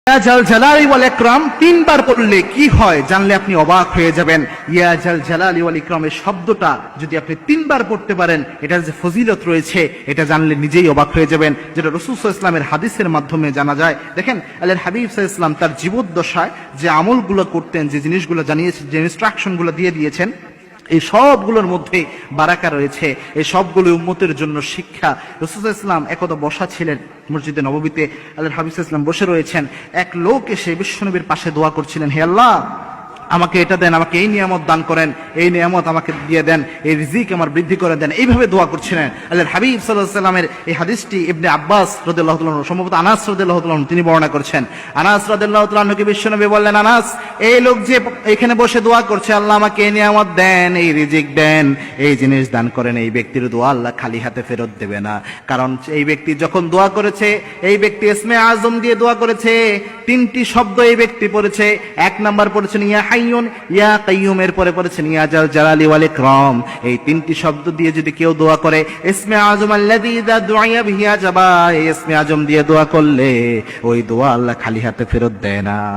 ইয়া জাল জালালি ওয়াল ইকরাম তিনবার পড়লে কি হয় জানলে আপনি অবাক হয়ে যাবেন। ইয়া জাল জালালি ওয়াল ইকরামের শব্দটা যদি আপনি তিনবার পড়তে পারেন, এটার যে ফজিলত রয়েছে এটা জানলে নিজেই অবাক হয়ে যাবেন, যেটা রাসূল সাল্লাল্লাহু আলাইহি ওয়াসাল্লামের হাদিসের মাধ্যমে জানা যায়। দেখেন আল্লাহর হাবিব সাল্লাল্লাহু আলাইহি ওয়াসাল্লাম তার জীবদ্দশায় যে আমলগুলো করতেন, যে জিনিসগুলো জানিয়েছেন, যে ইনস্ট্রাকশনগুলো দিয়ে দিয়েছেন, এই সবগুলোর মধ্যে বারাকা রয়েছে। এই সবগুলো উম্মতের জন্য শিক্ষা। রাসূল সাল্লাল্লাহু আলাইহি ওয়াসাল্লাম একদা বসা ছিলেন মসজিদে নববীতে, আল্লাহর হাবিব সাল্লাল্লাহু আলাইহি ওয়াসাল্লাম বসে রয়েছেন। এক লোক এসে বিশ্বনবীর পাশে দোয়া করছিলেন, হে আল্লাহ আমাকে এটা দেন, আমাকে এই নিয়ামত দান করেন, এই নিয়ামত আমাকে দিয়ে দেন, এই রিজিক আমার বৃদ্ধি করে দেন, এইভাবে দোয়া করছিলেন। আল্লাহর হাবিব সাল্লাল্লাহু আলাইহি ওয়াসাল্লামের এই হাদিসটি ইবনে আব্বাস রাদিয়াল্লাহু তাআলা আনহু, সম্ভবত আনাস রাদিয়াল্লাহু তাআলা আনহু তিনি বর্ণনা করেছেন। আনাস রাদিয়াল্লাহু তাআলা আনহুকে বিশ্বনবী বললেন, আনাস এই লোক যে এখানে বসে দোয়া করছে, আল্লাহ আমাকে এই নিয়ামত দেন, এই রিজিক দেন, এই জিনিস দান করেন, এই ব্যক্তির দোয়া আল্লাহ খালি হাতে ফেরত দেবে না। কারণ এই ব্যক্তি যখন দোয়া করেছে, এই ব্যক্তি ইসমে আজম দিয়ে দোয়া করেছে, তিনটি শব্দ এই ব্যক্তি পড়েছে। এক নাম্বার পড়েছেন ইয়া হাইয়ুন ইয়া কাইয়ুম, এর পরে পড়েছেন ইয়া জাল জালালি ওয়াল ইকরাম। এই তিনটি শব্দ দিয়ে যদি কেউ দোয়া করে, ইসমে আজম আল্লাযী ইযা দুআয়া বিহি আজাবা, এই ইসমে আজম দিয়ে দোয়া করলে ওই দোয়া আল্লাহ খালি হাতে ফেরত দেয় না।